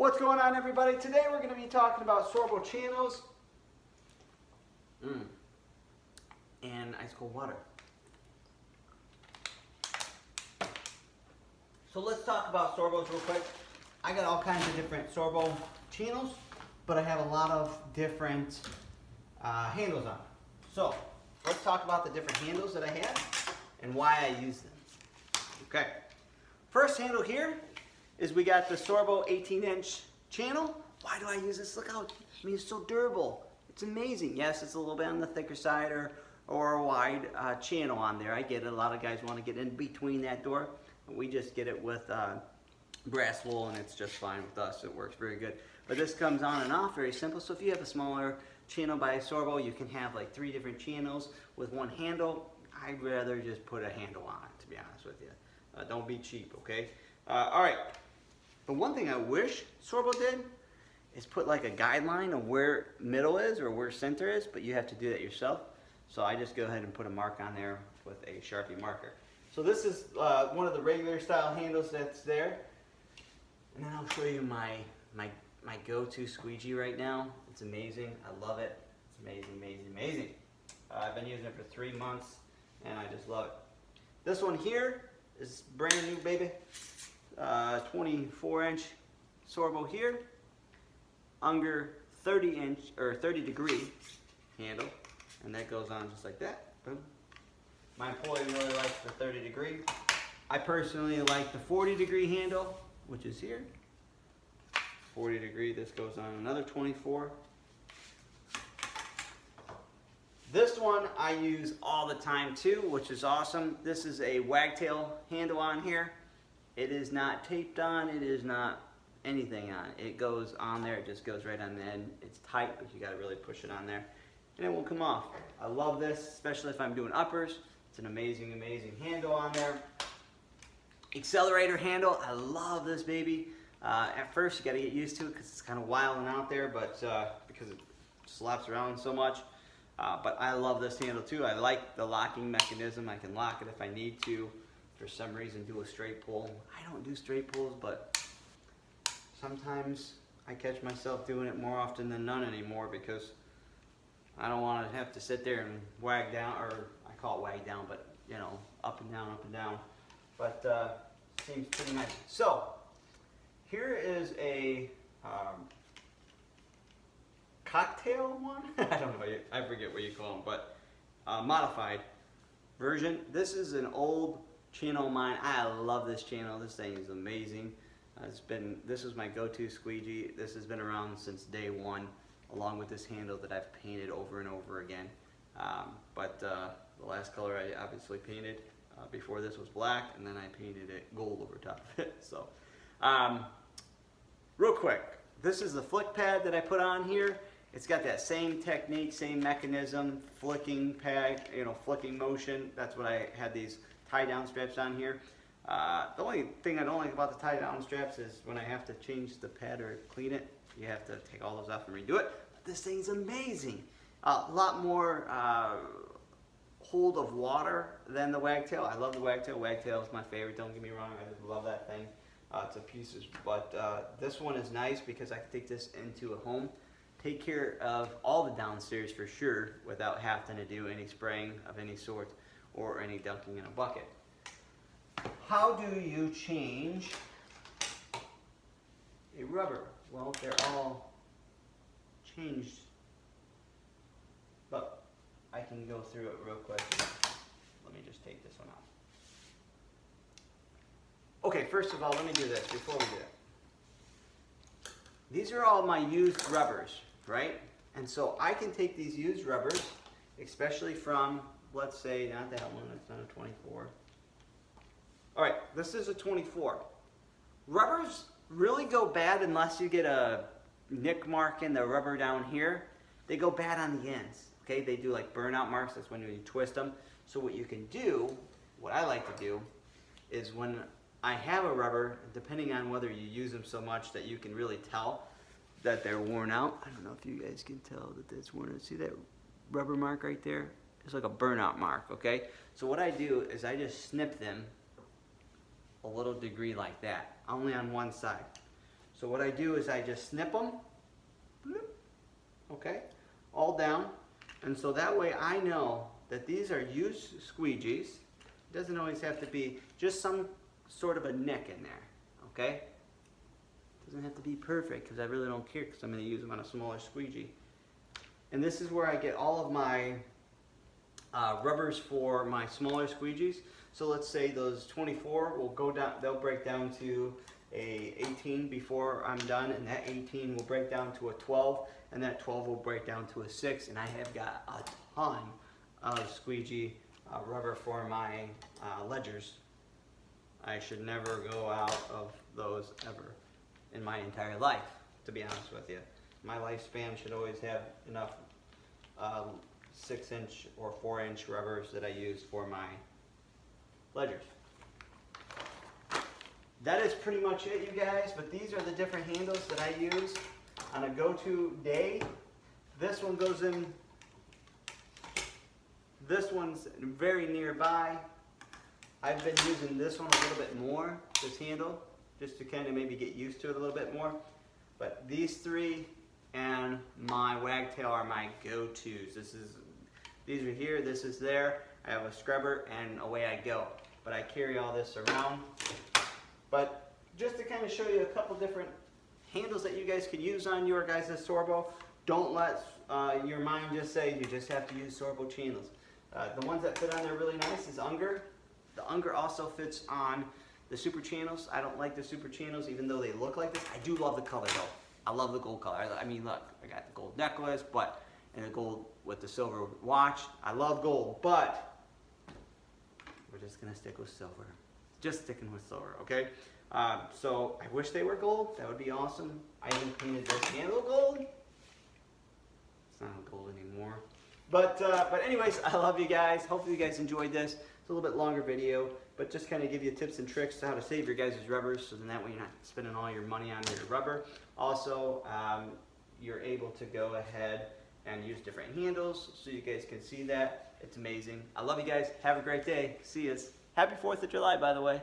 What's going on, everybody? Today we're going to be talking about Sorbo channels and ice cold water. So let's talk about Sorbos real quick. I got all kinds of different Sorbo channels, but I have a lot of different handles on. So let's talk about the different handles that I have and why I use them. Okay, first handle here is we got the Sorbo 18-inch channel. Why do I use this? Look how, it's so durable. It's amazing. Yes, it's a little bit on the thicker side or a wide channel on there. I get it. A lot of guys want to get in between that door. We just get it with brass wool, and it's just fine with us. It works very good. But this comes on and off, very simple. So if you have a smaller channel by Sorbo, you can have like 3 different channels with one handle. I'd rather just put a handle on it, to be honest with you. Don't be cheap, okay? All right. But one thing I wish Sorbo did is put like a guideline of where middle is or where center is, but you have to do that yourself. So I just go ahead and put a mark on there with a Sharpie marker. So this is one of the regular style handles that's there. And then I'll show you my go-to squeegee right now. It's amazing. I love it. It's amazing, amazing, amazing. I've been using it for 3 months and I just love it. This one here is brand new, baby. 24-inch Sorbo here, under 30-inch or 30-degree handle, and that goes on just like that. Boom. My employee really likes the 30-degree. I personally like the 40-degree handle, which is here. 40-degree. This goes on another 24. This one I use all the time too, which is awesome. This is a wagtail handle on here. It is not taped on, it is not anything on. It goes on there, it just goes right on the end. It's tight, but you gotta really push it on there. And it will come off. I love this, especially if I'm doing uppers. It's an amazing, amazing handle on there. Accelerator handle, I love this baby. At first you gotta get used to it because it's kind of wilding out there, but because it slaps around so much. But I love this handle too. I like the locking mechanism. I can lock it if I need to. For some reason do a straight pull. I don't do straight pulls, but sometimes I catch myself doing it more often than none anymore because I don't want to have to sit there and wag down, or I call it wag down, but you know, up and down. But seems pretty nice. So here is a cocktail one. I don't know, I forget what you call them, but modified version. This is an old channel of mine. I love this channel. This thing is amazing. This is my go-to squeegee. This has been around since day one, along with this handle that I've painted over and over again. But the last color I obviously painted before this was black, and then I painted it gold over top of it. So, real quick, this is the flick pad that I put on here. It's got that same technique, same mechanism, flicking pad, flicking motion. That's what I had these tie-down straps on here. The only thing I don't like about the tie-down straps is when I have to change the pad or clean it, you have to take all those off and redo it. But this thing's amazing. A lot more hold of water than the wagtail. I love the wagtail. Wagtail is my favorite. Don't get me wrong. I just love that thing to pieces. But this one is nice because I can take this into a home, take care of all the downstairs for sure without having to do any spraying of any sort or any dunking in a bucket. How do you change a rubber? Well, they're all changed, but I can go through it real quick. Let me just take this one out. Okay, first of all, let me do this before we do it. These are all my used rubbers, right? And so I can take these used rubbers, especially from, let's say, not that one, that's not a 24. All right, this is a 24. Rubbers really go bad unless you get a nick mark in the rubber down here. They go bad on the ends, okay? They do like burnout marks, that's when you twist them. So what you can do, what I like to do, is when I have a rubber, depending on whether you use them so much that you can really tell that they're worn out. I don't know if you guys can tell that that's worn out. See that rubber mark right there? It's like a burnout mark, okay? So what I do is I just snip them a little degree like that, only on one side. So what I do is I just snip them, okay, all down. And so that way I know that these are used squeegees. It doesn't always have to be just some sort of a nick in there, okay? It doesn't have to be perfect because I really don't care because I'm going to use them on a smaller squeegee. And this is where I get all of my rubbers for my smaller squeegees. So let's say those 24 will go down, they'll break down to a 18 before I'm done, and that 18 will break down to a 12, and that 12 will break down to a 6, and I have got a ton of squeegee rubber for my ledgers. I should never go out of those ever in my entire life, to be honest with you. My lifespan should always have enough 6-inch or 4-inch rubbers that I use for my ledgers. That is pretty much it, you guys, but these are the different handles that I use on a go-to day. This one goes in, this one's very nearby. I've been using this one a little bit more, this handle, just to kind of maybe get used to it a little bit more. But these three and my wagtail are my go-tos. These are here, this is there. I have a scrubber and away I go. But I carry all this around. But just to kind of show you a couple different handles that you guys can use on your guys' Sorbo, don't let your mind just say you just have to use Sorbo channels. The ones that fit on there really nice is Unger. The Unger also fits on the super channels. I don't like the super channels even though they look like this. I do love the color though. I love the gold color. I mean, look, I got the gold necklace, and the gold with the silver watch. I love gold, but we're just gonna stick with silver. Just sticking with silver, okay? So I wish they were gold. That would be awesome. I even painted this handle gold. It's not gold anymore. But anyways, I love you guys. Hopefully you guys enjoyed this. It's a little bit longer video, but just kind of give you tips and tricks to how to save your guys' rubbers, so then that way you're not spending all your money on your rubber. Also, you're able to go ahead and use different handles so you guys can see that. It's amazing. I love you guys. Have a great day. See yous. Happy 4th of July, by the way.